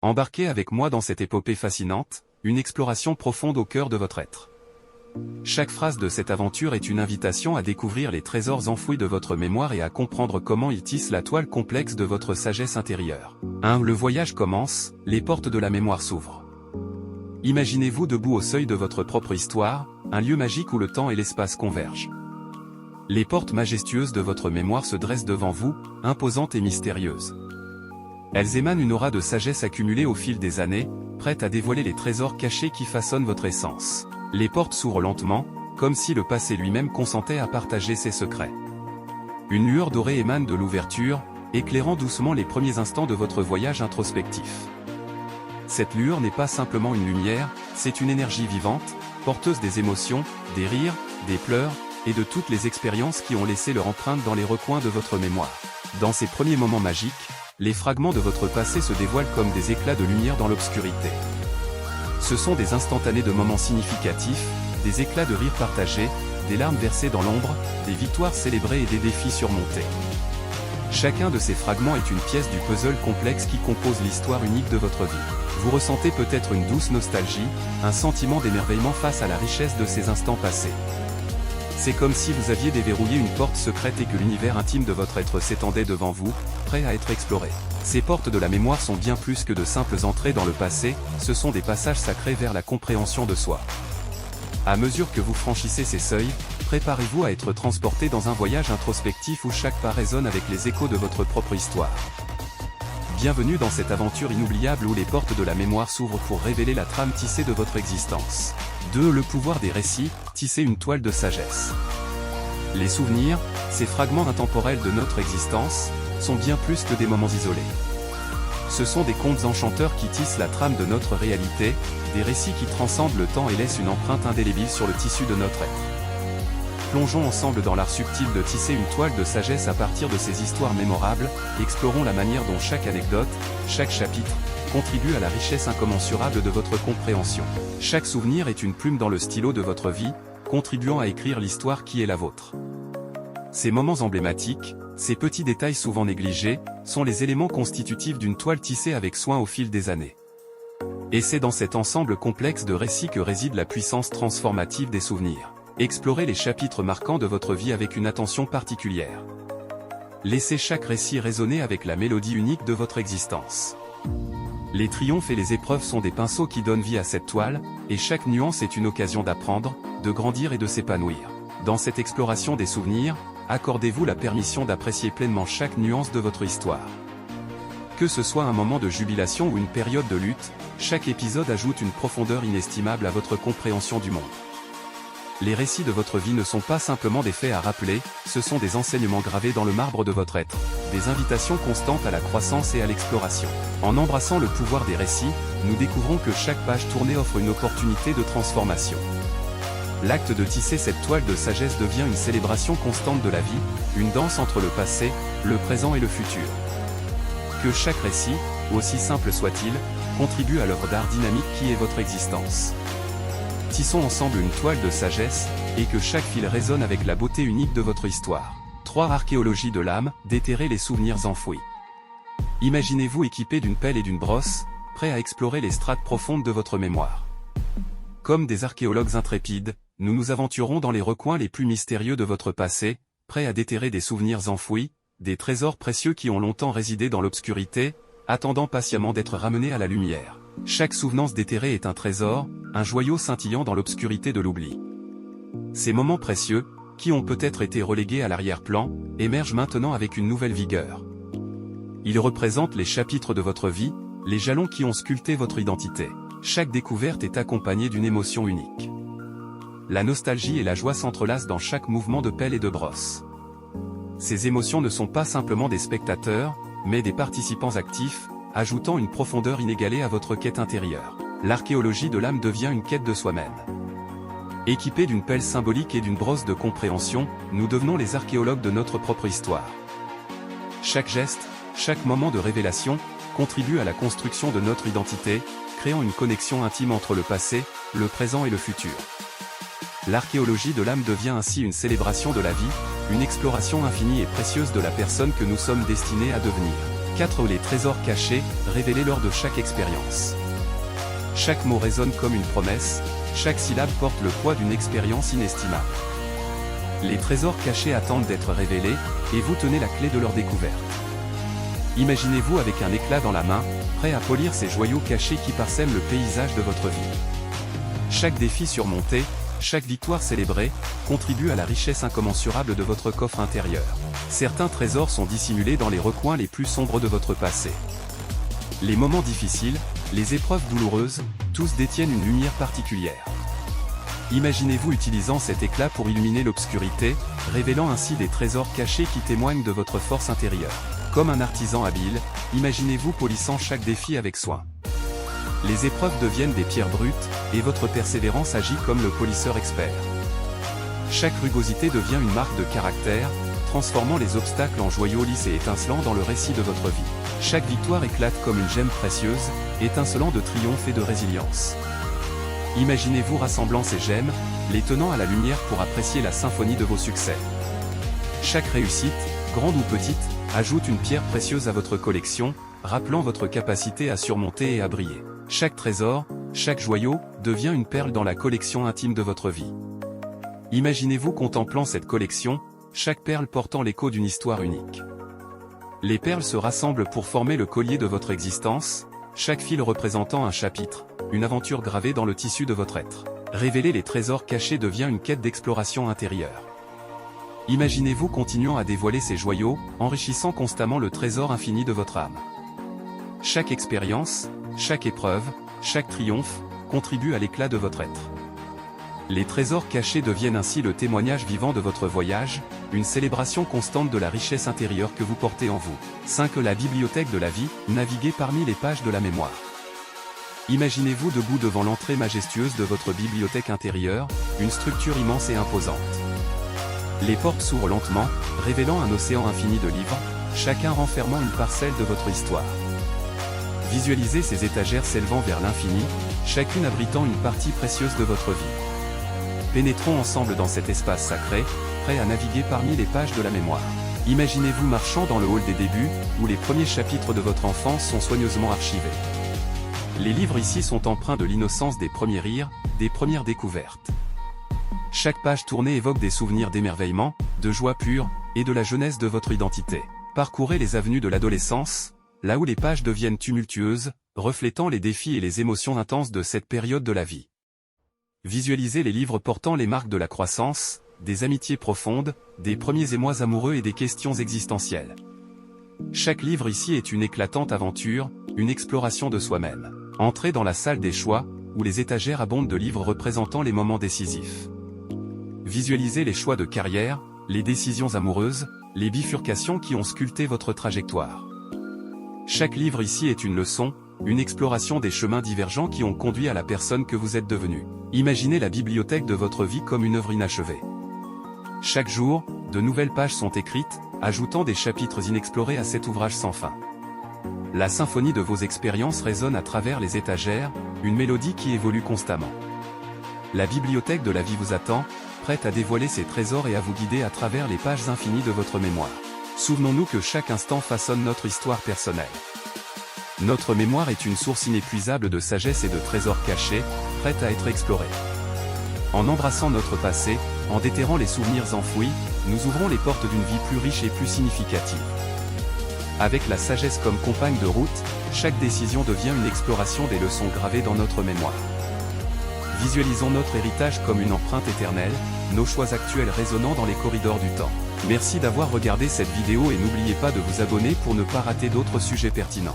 Embarquez avec moi dans cette épopée fascinante, une exploration profonde au cœur de votre être. Chaque phrase de cette aventure est une invitation à découvrir les trésors enfouis de votre mémoire et à comprendre comment ils tissent la toile complexe de votre sagesse intérieure. 1. Le voyage commence, les portes de la mémoire s'ouvrent. Imaginez-vous debout au seuil de votre propre histoire, un lieu magique où le temps et l'espace convergent. Les portes majestueuses de votre mémoire se dressent devant vous, imposantes et mystérieuses. Elles émanent une aura de sagesse accumulée au fil des années, prête à dévoiler les trésors cachés qui façonnent votre essence. Les portes s'ouvrent lentement, comme si le passé lui-même consentait à partager ses secrets. Une lueur dorée émane de l'ouverture, éclairant doucement les premiers instants de votre voyage introspectif. Cette lueur n'est pas simplement une lumière, c'est une énergie vivante, porteuse des émotions, des rires, des pleurs, et de toutes les expériences qui ont laissé leur empreinte dans les recoins de votre mémoire. Dans ces premiers moments magiques, les fragments de votre passé se dévoilent comme des éclats de lumière dans l'obscurité. Ce sont des instantanés de moments significatifs, des éclats de rire partagés, des larmes versées dans l'ombre, des victoires célébrées et des défis surmontés. Chacun de ces fragments est une pièce du puzzle complexe qui compose l'histoire unique de votre vie. Vous ressentez peut-être une douce nostalgie, un sentiment d'émerveillement face à la richesse de ces instants passés. C'est comme si vous aviez déverrouillé une porte secrète et que l'univers intime de votre être s'étendait devant vous, prêt à être exploré. Ces portes de la mémoire sont bien plus que de simples entrées dans le passé, ce sont des passages sacrés vers la compréhension de soi. À mesure que vous franchissez ces seuils, préparez-vous à être transporté dans un voyage introspectif où chaque pas résonne avec les échos de votre propre histoire. Bienvenue dans cette aventure inoubliable où les portes de la mémoire s'ouvrent pour révéler la trame tissée de votre existence. 2. Le pouvoir des récits, tisser une toile de sagesse. Les souvenirs, ces fragments intemporels de notre existence, sont bien plus que des moments isolés. Ce sont des contes enchanteurs qui tissent la trame de notre réalité, des récits qui transcendent le temps et laissent une empreinte indélébile sur le tissu de notre être. Plongeons ensemble dans l'art subtil de tisser une toile de sagesse à partir de ces histoires mémorables, explorons la manière dont chaque anecdote, chaque chapitre, contribue à la richesse incommensurable de votre compréhension. Chaque souvenir est une plume dans le stylo de votre vie, contribuant à écrire l'histoire qui est la vôtre. Ces moments emblématiques, ces petits détails souvent négligés, sont les éléments constitutifs d'une toile tissée avec soin au fil des années. Et c'est dans cet ensemble complexe de récits que réside la puissance transformative des souvenirs. Explorez les chapitres marquants de votre vie avec une attention particulière. Laissez chaque récit résonner avec la mélodie unique de votre existence. Les triomphes et les épreuves sont des pinceaux qui donnent vie à cette toile, et chaque nuance est une occasion d'apprendre, de grandir et de s'épanouir. Dans cette exploration des souvenirs, accordez-vous la permission d'apprécier pleinement chaque nuance de votre histoire. Que ce soit un moment de jubilation ou une période de lutte, chaque épisode ajoute une profondeur inestimable à votre compréhension du monde. Les récits de votre vie ne sont pas simplement des faits à rappeler, ce sont des enseignements gravés dans le marbre de votre être, des invitations constantes à la croissance et à l'exploration. En embrassant le pouvoir des récits, nous découvrons que chaque page tournée offre une opportunité de transformation. L'acte de tisser cette toile de sagesse devient une célébration constante de la vie, une danse entre le passé, le présent et le futur. Que chaque récit, aussi simple soit-il, contribue à l'œuvre d'art dynamique qui est votre existence. Tissons ensemble une toile de sagesse, et que chaque fil résonne avec la beauté unique de votre histoire. 3. Archéologie de l'âme, déterrer les souvenirs enfouis. Imaginez-vous équipé d'une pelle et d'une brosse, prêt à explorer les strates profondes de votre mémoire. Comme des archéologues intrépides, nous nous aventurons dans les recoins les plus mystérieux de votre passé, prêts à déterrer des souvenirs enfouis, des trésors précieux qui ont longtemps résidé dans l'obscurité, attendant patiemment d'être ramenés à la lumière. Chaque souvenance déterrée est un trésor, un joyau scintillant dans l'obscurité de l'oubli. Ces moments précieux, qui ont peut-être été relégués à l'arrière-plan, émergent maintenant avec une nouvelle vigueur. Ils représentent les chapitres de votre vie, les jalons qui ont sculpté votre identité. Chaque découverte est accompagnée d'une émotion unique. La nostalgie et la joie s'entrelacent dans chaque mouvement de pelle et de brosse. Ces émotions ne sont pas simplement des spectateurs, mais des participants actifs, ajoutant une profondeur inégalée à votre quête intérieure. L'archéologie de l'âme devient une quête de soi-même. Équipés d'une pelle symbolique et d'une brosse de compréhension, nous devenons les archéologues de notre propre histoire. Chaque geste, chaque moment de révélation, contribue à la construction de notre identité, créant une connexion intime entre le passé, le présent et le futur. L'archéologie de l'âme devient ainsi une célébration de la vie, une exploration infinie et précieuse de la personne que nous sommes destinés à devenir. 4. Les trésors cachés, révélés lors de chaque expérience. Chaque mot résonne comme une promesse, chaque syllabe porte le poids d'une expérience inestimable. Les trésors cachés attendent d'être révélés, et vous tenez la clé de leur découverte. Imaginez-vous avec un éclat dans la main, prêt à polir ces joyaux cachés qui parsèment le paysage de votre vie. Chaque défi surmonté, chaque victoire célébrée, contribue à la richesse incommensurable de votre coffre intérieur. Certains trésors sont dissimulés dans les recoins les plus sombres de votre passé. Les moments difficiles, les épreuves douloureuses, tous détiennent une lumière particulière. Imaginez-vous utilisant cet éclat pour illuminer l'obscurité, révélant ainsi des trésors cachés qui témoignent de votre force intérieure. Comme un artisan habile, imaginez-vous polissant chaque défi avec soin. Les épreuves deviennent des pierres brutes, et votre persévérance agit comme le polisseur expert. Chaque rugosité devient une marque de caractère, transformant les obstacles en joyaux lisses et étincelants dans le récit de votre vie. Chaque victoire éclate comme une gemme précieuse, étincelant de triomphe et de résilience. Imaginez-vous rassemblant ces gemmes, les tenant à la lumière pour apprécier la symphonie de vos succès. Chaque réussite, grande ou petite, ajoute une pierre précieuse à votre collection, rappelant votre capacité à surmonter et à briller. Chaque trésor, chaque joyau, devient une perle dans la collection intime de votre vie. Imaginez-vous contemplant cette collection, chaque perle portant l'écho d'une histoire unique. Les perles se rassemblent pour former le collier de votre existence, chaque fil représentant un chapitre, une aventure gravée dans le tissu de votre être. Révéler les trésors cachés devient une quête d'exploration intérieure. Imaginez-vous continuant à dévoiler ces joyaux, enrichissant constamment le trésor infini de votre âme. Chaque expérience, chaque épreuve, chaque triomphe, contribue à l'éclat de votre être. Les trésors cachés deviennent ainsi le témoignage vivant de votre voyage, une célébration constante de la richesse intérieure que vous portez en vous. 5. La bibliothèque de la vie, naviguez parmi les pages de la mémoire. Imaginez-vous debout devant l'entrée majestueuse de votre bibliothèque intérieure, une structure immense et imposante. Les portes s'ouvrent lentement, révélant un océan infini de livres, chacun renfermant une parcelle de votre histoire. Visualisez ces étagères s'élevant vers l'infini, chacune abritant une partie précieuse de votre vie. Pénétrons ensemble dans cet espace sacré, prêt à naviguer parmi les pages de la mémoire. Imaginez-vous marchant dans le hall des débuts, où les premiers chapitres de votre enfance sont soigneusement archivés. Les livres ici sont empreints de l'innocence des premiers rires, des premières découvertes. Chaque page tournée évoque des souvenirs d'émerveillement, de joie pure, et de la jeunesse de votre identité. Parcourez les avenues de l'adolescence, là où les pages deviennent tumultueuses, reflétant les défis et les émotions intenses de cette période de la vie. Visualisez les livres portant les marques de la croissance, des amitiés profondes, des premiers émois amoureux et des questions existentielles. Chaque livre ici est une éclatante aventure, une exploration de soi-même. Entrez dans la salle des choix, où les étagères abondent de livres représentant les moments décisifs. Visualisez les choix de carrière, les décisions amoureuses, les bifurcations qui ont sculpté votre trajectoire. Chaque livre ici est une leçon, une exploration des chemins divergents qui ont conduit à la personne que vous êtes devenue. Imaginez la bibliothèque de votre vie comme une œuvre inachevée. Chaque jour, de nouvelles pages sont écrites, ajoutant des chapitres inexplorés à cet ouvrage sans fin. La symphonie de vos expériences résonne à travers les étagères, une mélodie qui évolue constamment. La bibliothèque de la vie vous attend, prête à dévoiler ses trésors et à vous guider à travers les pages infinies de votre mémoire. Souvenons-nous que chaque instant façonne notre histoire personnelle. Notre mémoire est une source inépuisable de sagesse et de trésors cachés, prête à être explorée. En embrassant notre passé, en déterrant les souvenirs enfouis, nous ouvrons les portes d'une vie plus riche et plus significative. Avec la sagesse comme compagne de route, chaque décision devient une exploration des leçons gravées dans notre mémoire. Visualisons notre héritage comme une empreinte éternelle, nos choix actuels résonnant dans les corridors du temps. Merci d'avoir regardé cette vidéo et n'oubliez pas de vous abonner pour ne pas rater d'autres sujets pertinents.